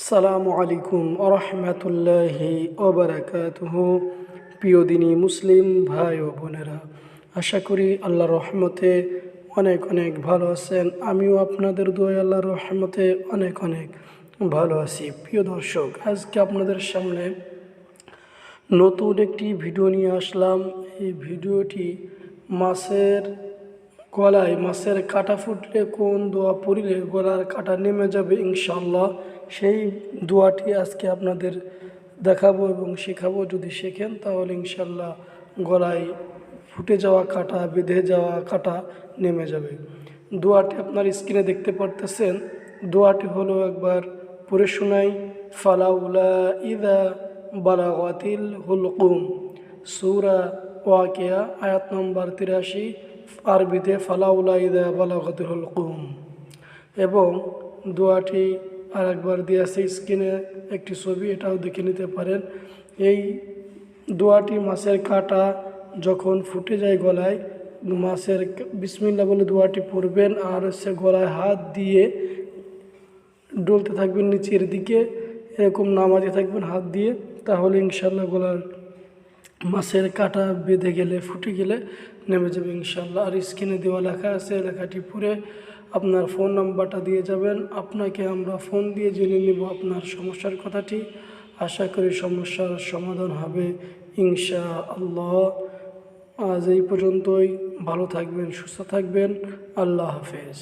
আসসালামু আলাইকুম আরহামাতুল্লাহি ওবারাকাতুহু। প্রিয় দিনী মুসলিম ভাই ও বোনেরা, আশা করি আল্লাহর রহমতে অনেক অনেক ভালো আছেন। আমিও আপনাদের দোয়ায় আল্লাহর রহমতে অনেক অনেক ভালো আছি। প্রিয় দর্শক, আজকে আপনাদের সামনে নতুন একটি ভিডিও নিয়ে আসলাম। এই ভিডিওটি মাছের কাঁটা ফুটলে কোন দোয়া পড়লে গলার কাঁটা নেমে যাবে ইনশাআল্লাহ, সেই দোয়াটি আজকে আপনাদের দেখাবো এবং শেখাবো। যদি শেখেন তাহলে ইনশাআল্লাহ গলায় ফুটে যাওয়া কাঁটা, বেঁধে যাওয়া কাঁটা নেমে যাবে। দোয়াটি আপনার স্ক্রিনে দেখতে পারতেছেন। দোয়াটি হলো, একবার পড়ে শোনাই। ফালাউলা ইদা বালাগাতিল হুলকুম, সূরা ওয়াকিয়া, আয়াত নম্বর 83, আরবিতে ফালাউলা ইদা বালাগাতিল হুলকুম। এবং দোয়াটি আর একবার দিয়ে আছে স্ক্রিনে একটি ছবি, এটাও দেখে নিতে পারেন। এই দোয়াটি মাছের কাঁটা যখন ফুটে যায় গলায়, বিসমিল্লাহ বলে দোয়াটি পড়বেন, আর গলায় হাত দিয়ে ডলতে থাকবেন নিচের দিকে, এরকম নামাজে থাকবেন হাত দিয়ে, তাহলে ইনশাল্লাহ গলার মাছের কাঁটা বেঁধে গেলে, ফুটে গেলে নেমে যাবে ইনশাল্লাহ। আর স্ক্রিনে দেওয়া লেখা আছে, লেখাটি পড়ে আপনার ফোন নাম্বারটা দিয়ে যাবেন। আপনাকে আমরা ফোন দিয়ে জেনে নেব আপনার সমস্যার কথাটি। আশা করি সমস্যার সমাধান হবে ইনশাআল্লাহ। আজ এই পর্যন্তই। ভালো থাকবেন, সুস্থ থাকবেন। আল্লাহ হাফেজ।